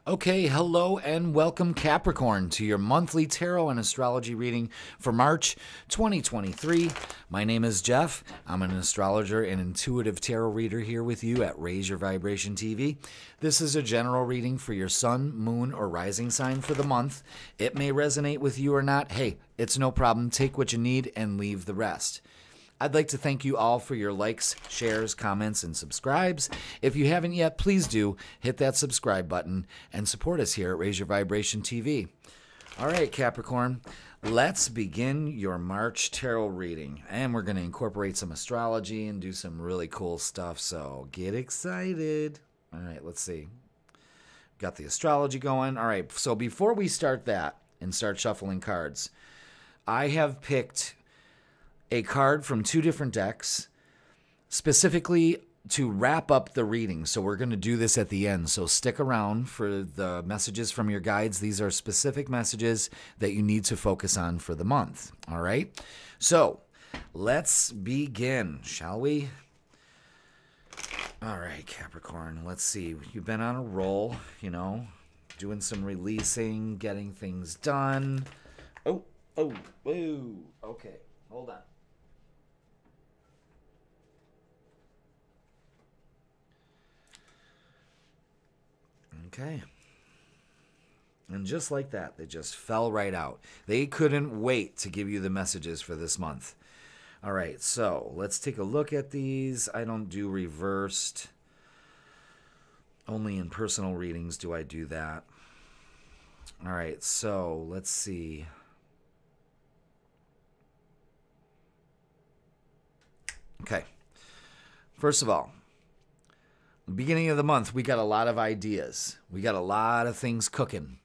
Okay, hello and welcome Capricorn to your monthly tarot and astrology reading for March 2023. My name is Jeff. I'm an astrologer and intuitive tarot reader here with you at Raise Your Vibration TV. This is a general reading for your sun, moon, or rising sign for the month. It may resonate with you or not. Hey, it's no problem. Take what you need and leave the rest. I'd like to thank you all for your likes, shares, comments, and subscribes. If you haven't yet, please do hit that subscribe button and support us here at Raise Your Vibration TV. All right, Capricorn, let's begin your March tarot reading. And we're going to incorporate some astrology and do some really cool stuff, so get excited. All right, let's see. Got the astrology going. All right, so before we start that and start shuffling cards, I have picked a card from two different decks, specifically to wrap up the reading. So we're going to do this at the end. So stick around for the messages from your guides. These are specific messages that you need to focus on for the month. All right. So let's begin, shall we? All right, Capricorn, let's see. You've been on a roll, doing some releasing, getting things done. Oh, okay. Hold on. Okay. And just like that, they just fell right out. They couldn't wait to give you the messages for this month. All right, so let's take a look at these. I don't do reversed. Only in personal readings do I do that. All right, so let's see. Okay. First of all, beginning of the month, we got a lot of ideas. We got a lot of things cooking.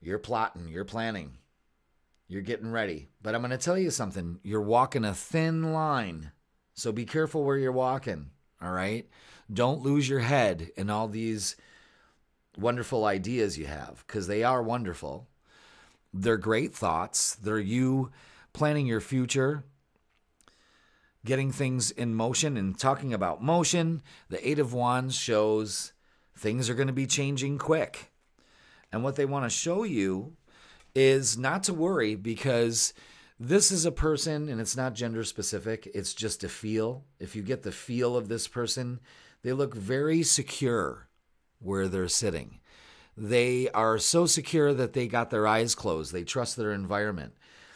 You're plotting, you're planning, you're getting ready. But I'm going to tell you something. You're walking a thin line, so be careful where you're walking, all right? Don't lose your head in all these wonderful ideas you have, because they are wonderful. They're great thoughts. They're you planning your future, getting things in motion. And talking about motion, the Eight of Wands shows things are going to be changing quick. And what they want to show you is not to worry, because this is a person, and it's not gender specific. It's just a feel. If you get the feel of this person, they look very secure where they're sitting. They are so secure that they got their eyes closed. They trust their environment.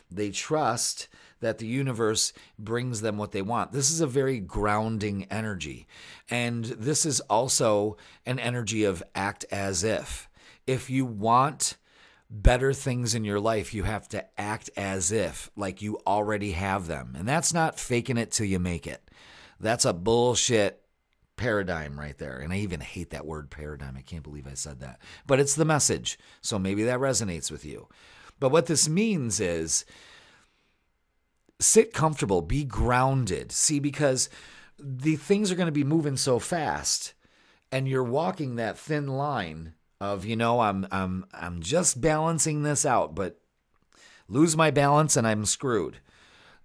They trust that the universe brings them what they want. This is a very grounding energy. And this is also an energy of act as if. If you want better things in your life, you have to act as if, like you already have them. And that's not faking it till you make it. That's a bullshit paradigm right there. And I even hate that word paradigm. I can't believe I said that. But it's the message. So maybe that resonates with you. But what this means is sit comfortable, be grounded. See, because the things are going to be moving so fast, and you're walking that thin line of, I'm just balancing this out, but lose my balance and I'm screwed.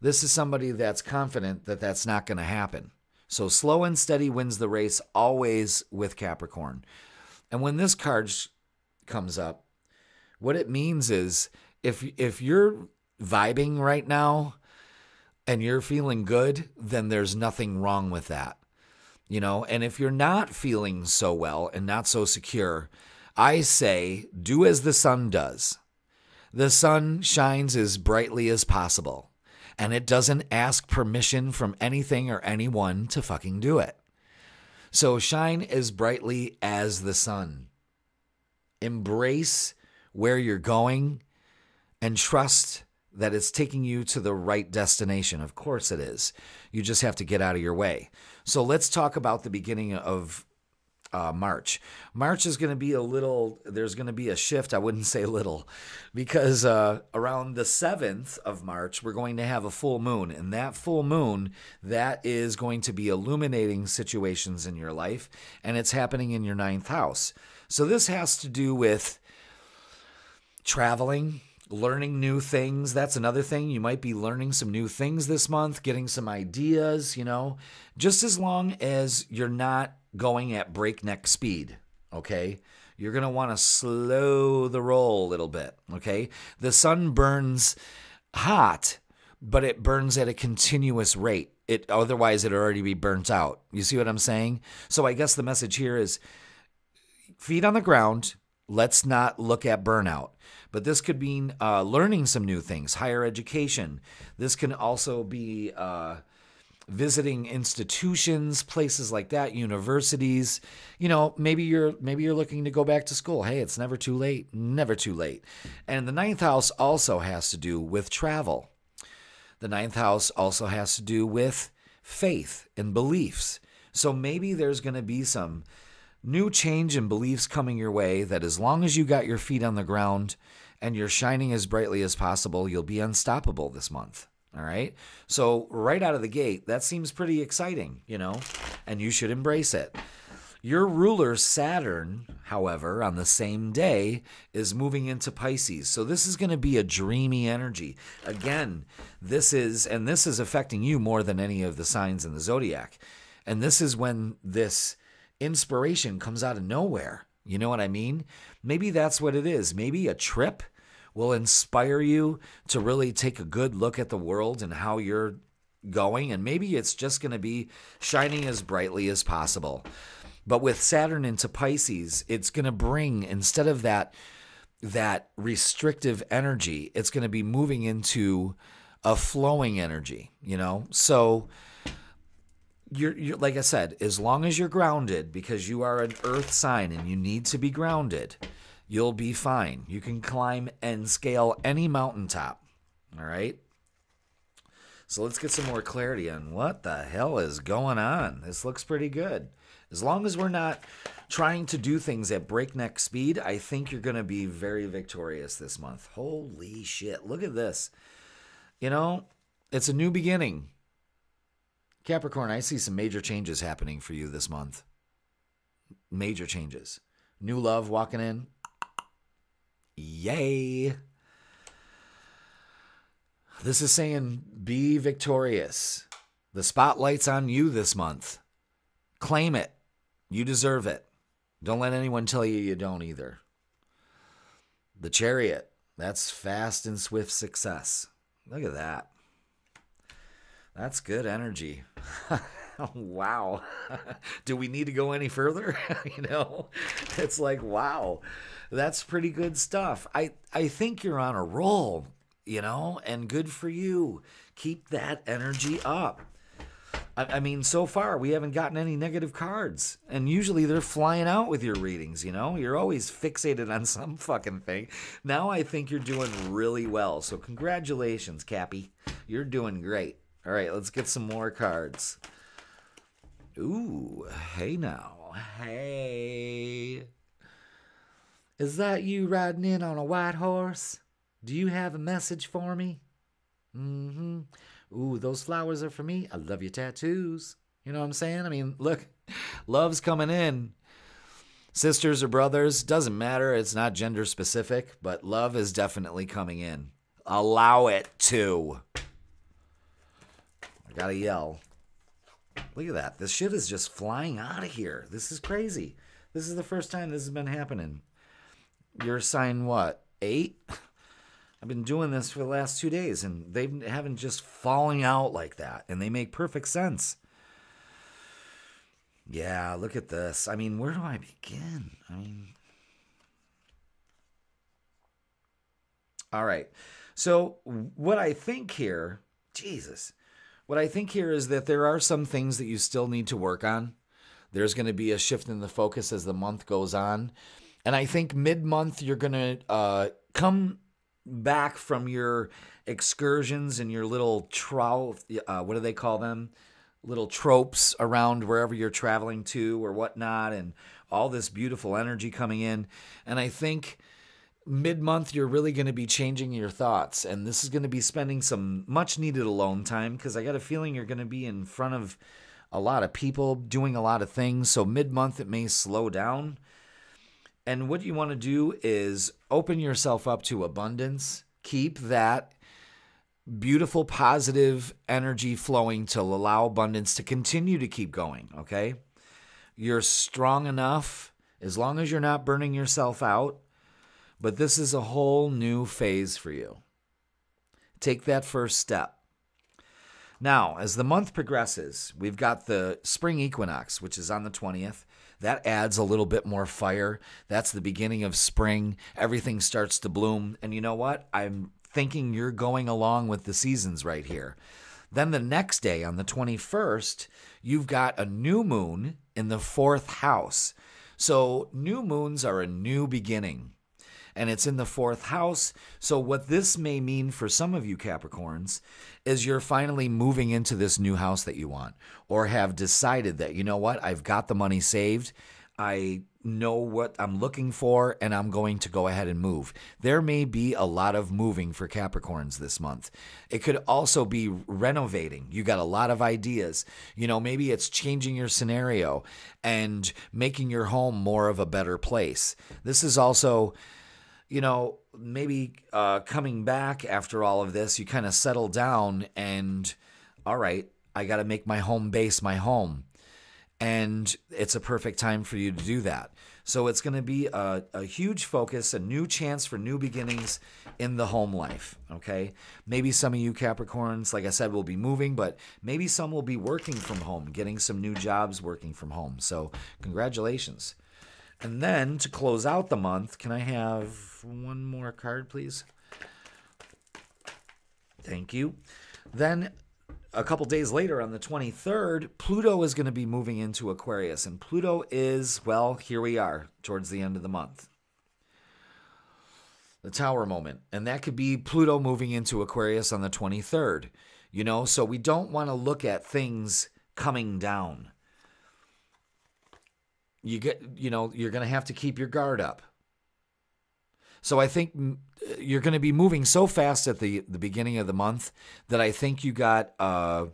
This is somebody that's confident that that's not going to happen. So slow and steady wins the race, always with Capricorn. And when this card comes up, what it means is if you're vibing right now and you're feeling good, then there's nothing wrong with that. And if you're not feeling so well and not so secure, I say do as the sun does. The sun shines as brightly as possible, and it doesn't ask permission from anything or anyone to fucking do it. So shine as brightly as the sun. Embrace where you're going and trust that it's taking you to the right destination. Of course it is. You just have to get out of your way. So let's talk about the beginning of March. March is going to be there's going to be a shift. I wouldn't say little, because around the 7th of March, we're going to have a full moon. And that full moon, that is going to be illuminating situations in your life. And it's happening in your 9th house. So this has to do with traveling, learning new things. That's another thing. You might be learning some new things this month, getting some ideas, just as long as you're not going at breakneck speed, okay? You're going to want to slow the roll a little bit, okay? The sun burns hot, but it burns at a continuous rate. Otherwise, it'd already be burnt out. You see what I'm saying? So I guess the message here is feet on the ground. Let's not look at burnout. But this could mean learning some new things, higher education. This can also be visiting institutions, places like that, universities. You know, maybe you're looking to go back to school. Hey, it's never too late. Never too late. And the ninth house also has to do with travel. The ninth house also has to do with faith and beliefs. So maybe there's going to be some new change in beliefs coming your way that as long as you got your feet on the ground and you're shining as brightly as possible, you'll be unstoppable this month. All right? So right out of the gate, that seems pretty exciting, you know, and you should embrace it. Your ruler, Saturn, however, on the same day is moving into Pisces. So this is going to be a dreamy energy. Again, this is affecting you more than any of the signs in the zodiac. And this is when this inspiration comes out of nowhere. You know what I mean? Maybe that's what it is. Maybe a trip will inspire you to really take a good look at the world and how you're going. And maybe it's just going to be shining as brightly as possible. But with Saturn into Pisces, it's going to bring, instead of that restrictive energy, it's going to be moving into a flowing energy, you know? So you're like I said, as long as you're grounded, because you are an earth sign and you need to be grounded, you'll be fine. You can climb and scale any mountaintop, all right? So let's get some more clarity on what the hell is going on. This looks pretty good. As long as we're not trying to do things at breakneck speed, I think you're going to be very victorious this month. Holy shit. Look at this. You know, it's a new beginning. Capricorn, I see some major changes happening for you this month. Major changes. New love walking in. Yay. This is saying be victorious. The spotlight's on you this month. Claim it. You deserve it. Don't let anyone tell you you don't either. The Chariot. That's fast and swift success. Look at that. That's good energy. Wow. Do we need to go any further? You know, it's like, wow, that's pretty good stuff. I think you're on a roll, you know, and good for you. Keep that energy up. I mean, so far, we haven't gotten any negative cards. And usually they're flying out with your readings, you know? You're always fixated on some fucking thing. Now I think you're doing really well. So congratulations, Cappy. You're doing great. All right, let's get some more cards. Ooh, hey now. Hey. Is that you riding in on a white horse? Do you have a message for me? Mm-hmm. Ooh, those flowers are for me. I love your tattoos. You know what I'm saying? I mean, look, love's coming in. Sisters or brothers, doesn't matter. It's not gender specific, but love is definitely coming in. Allow it to. I gotta yell. Look at that. This shit is just flying out of here. This is crazy. This is the first time this has been happening. Your sign what? 8? I've been doing this for the last 2 days, and they haven't just falling out like that, and they make perfect sense. Yeah, look at this. I mean, where do I begin? All right. So what I think here, what I think here is that there are some things that you still need to work on. There's going to be a shift in the focus as the month goes on. And I think mid-month you're going to come back from your excursions and your little what do they call them? Little tropes around wherever you're traveling to or whatnot, and all this beautiful energy coming in. And I think mid-month you're really going to be changing your thoughts, and this is going to be spending some much-needed alone time, because I got a feeling you're going to be in front of a lot of people doing a lot of things. So mid-month it may slow down. And what you want to do is open yourself up to abundance. Keep that beautiful, positive energy flowing to allow abundance to continue to keep going, okay? You're strong enough as long as you're not burning yourself out. But this is a whole new phase for you. Take that first step. Now, as the month progresses, we've got the spring equinox, which is on the 20th. That adds a little bit more fire. That's the beginning of spring. Everything starts to bloom. And you know what? I'm thinking you're going along with the seasons right here. Then the next day, on the 21st, you've got a new moon in the 4th house. So new moons are a new beginning. And it's in the 4th house. So what this may mean for some of you Capricorns is you're finally moving into this new house that you want, or have decided that, you know what, I've got the money saved. I know what I'm looking for, and I'm going to go ahead and move. There may be a lot of moving for Capricorns this month. It could also be renovating. You got a lot of ideas. Maybe it's changing your scenario and making your home more of a better place. This is also, maybe coming back after all of this, you kind of settle down and, all right, I got to make my home base my home. And it's a perfect time for you to do that. So it's going to be a huge focus, a new chance for new beginnings in the home life, okay? Maybe some of you Capricorns, like I said, will be moving, but maybe some will be working from home, getting some new jobs working from home. So congratulations. And then to close out the month, can I have one more card, please? Thank you. Then a couple days later, on the 23rd, Pluto is going to be moving into Aquarius. And Pluto is, well, here we are towards the end of the month. The Tower moment. And that could be Pluto moving into Aquarius on the 23rd. So we don't want to look at things coming down. You're going to have to keep your guard up. So I think you're going to be moving so fast at the beginning of the month that I think you got a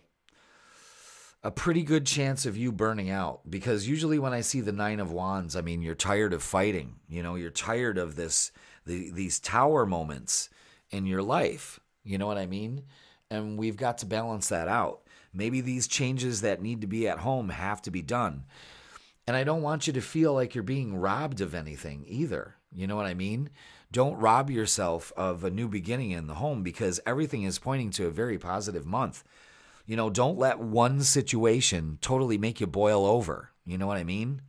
pretty good chance of you burning out. Because usually when I see the 9 of Wands, I mean, you're tired of fighting. You're tired of these tower moments in your life. You know what I mean? And we've got to balance that out. Maybe these changes that need to be at home have to be done. And I don't want you to feel like you're being robbed of anything either. You know what I mean? Don't rob yourself of a new beginning in the home, because everything is pointing to a very positive month. Don't let one situation totally make you boil over. You know what I mean?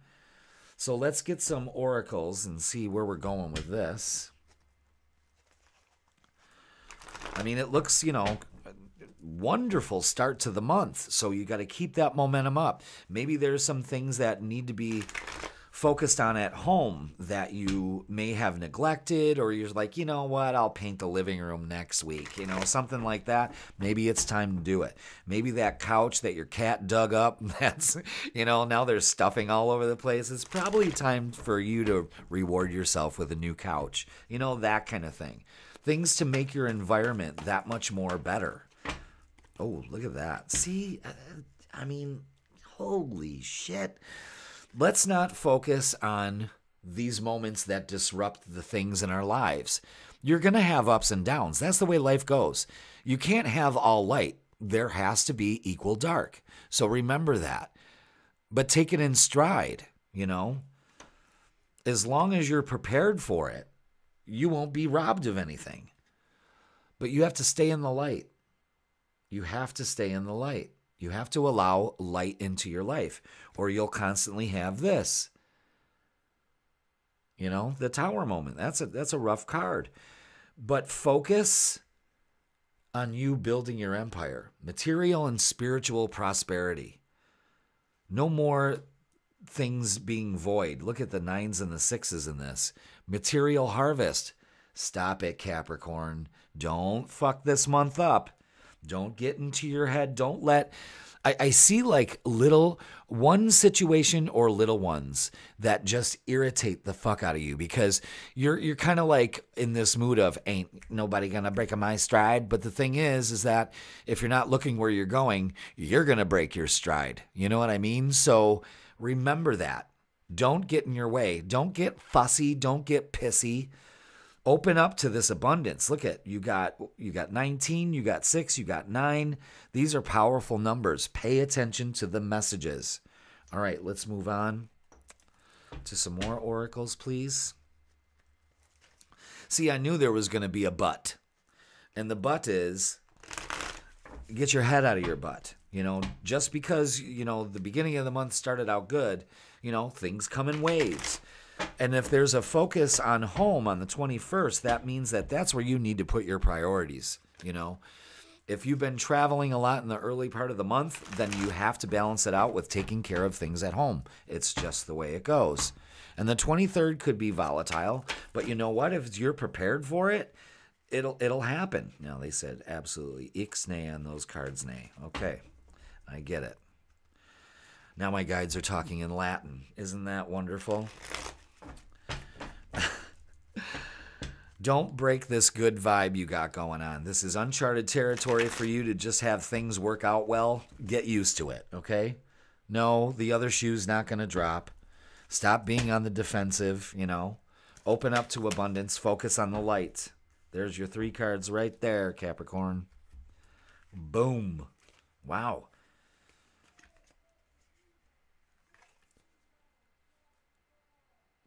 So let's get some oracles and see where we're going with this. I mean, it looks, wonderful start to the month. So you got to keep that momentum up. Maybe there's some things that need to be focused on at home that you may have neglected, or you're like, you know what, I'll paint the living room next week, something like that. Maybe it's time to do it. Maybe that couch that your cat dug up, that's, now there's stuffing all over the place. It's probably time for you to reward yourself with a new couch, that kind of thing. Things to make your environment that much more better. Oh, look at that. See, I mean, holy shit. Let's not focus on these moments that disrupt the things in our lives. You're going to have ups and downs. That's the way life goes. You can't have all light. There has to be equal dark. So remember that. But take it in stride, As long as you're prepared for it, you won't be robbed of anything. But you have to stay in the light. You have to stay in the light. You have to allow light into your life, or you'll constantly have this. The Tower moment. That's a rough card. But focus on you building your empire. Material and spiritual prosperity. No more things being void. Look at the 9s and the 6s in this. Material harvest. Stop it, Capricorn. Don't fuck this month up. Don't get into your head. Don't let... I see like one situation or little ones that just irritate the fuck out of you, because you're kind of like in this mood of ain't nobody gonna break my stride. But the thing is that if you're not looking where you're going, you're gonna break your stride. You know what I mean? So remember that. Don't get in your way. Don't get fussy. Don't get pissy. Open up to this abundance. Look at, you got 19, you got 6, you got 9. These are powerful numbers. Pay attention to the messages. All right, let's move on. to some more oracles, please. See, I knew there was going to be a but. And the but is, get your head out of your butt. Just because, the beginning of the month started out good, things come in waves. And if there's a focus on home on the 21st, that means that that's where you need to put your priorities. If you've been traveling a lot in the early part of the month, then you have to balance it out with taking care of things at home. It's just the way it goes. And the 23rd could be volatile, but you know what? If you're prepared for it, it'll happen. Now, they said absolutely ixnay on those cards, nay. Okay, I get it. Now my guides are talking in Latin. Isn't that wonderful? Don't break this good vibe you got going on. This is uncharted territory for you to just have things work out well. Get used to it, okay? No, the other shoe's not going to drop. Stop being on the defensive, Open up to abundance. Focus on the light. There's your 3 cards right there, Capricorn. Boom. Wow.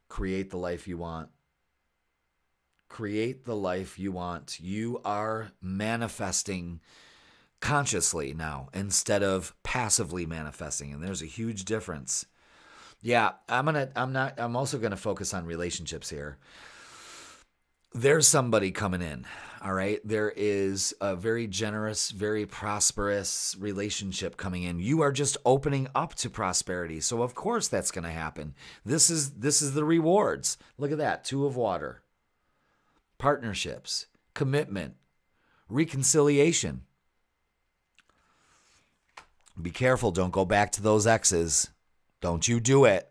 Create the life you want. Create the life you want. You are manifesting consciously now instead of passively manifesting. And there's a huge difference. Yeah, I'm also going to focus on relationships here. There's somebody coming in. All right. There is a very generous, very prosperous relationship coming in. You are just opening up to prosperity. So of course that's going to happen. This is the rewards. Look at that. 2 of water. Partnerships, commitment, reconciliation. Be careful. Don't go back to those exes. Don't you do it.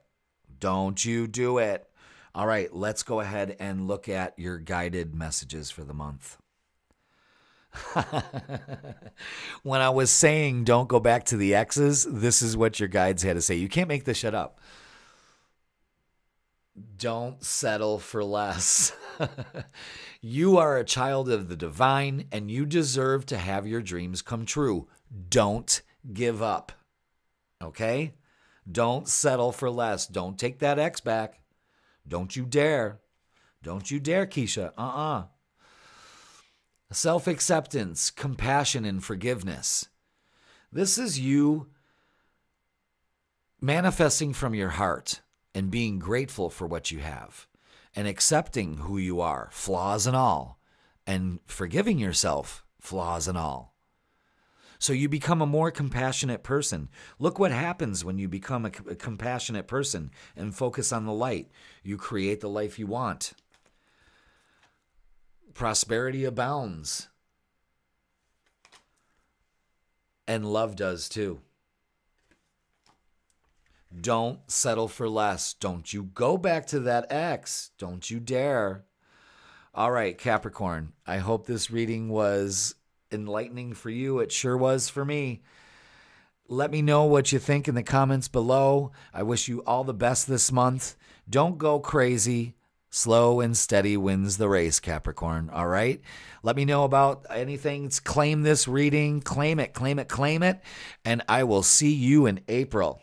Don't you do it. All right, let's go ahead and look at your guided messages for the month. When I was saying don't go back to the exes, this is what your guides had to say. You can't make this shit up. Don't settle for less. You are a child of the divine, and you deserve to have your dreams come true. Don't give up. Okay? Don't settle for less. Don't take that ex back. Don't you dare. Don't you dare, Keisha. Self-acceptance, compassion, and forgiveness. This is you manifesting from your heart and being grateful for what you have and accepting who you are, flaws and all, and forgiving yourself, flaws and all. So you become a more compassionate person. Look what happens when you become a compassionate person and focus on the light. You create the life you want. Prosperity abounds. And love does too. Don't settle for less. Don't you go back to that ex. Don't you dare. All right, Capricorn, I hope this reading was enlightening for you. It sure was for me. Let me know what you think in the comments below. I wish you all the best this month. Don't go crazy. Slow and steady wins the race, Capricorn. All right? Let me know about anything. Claim this reading. Claim it, claim it, claim it. And I will see you in April.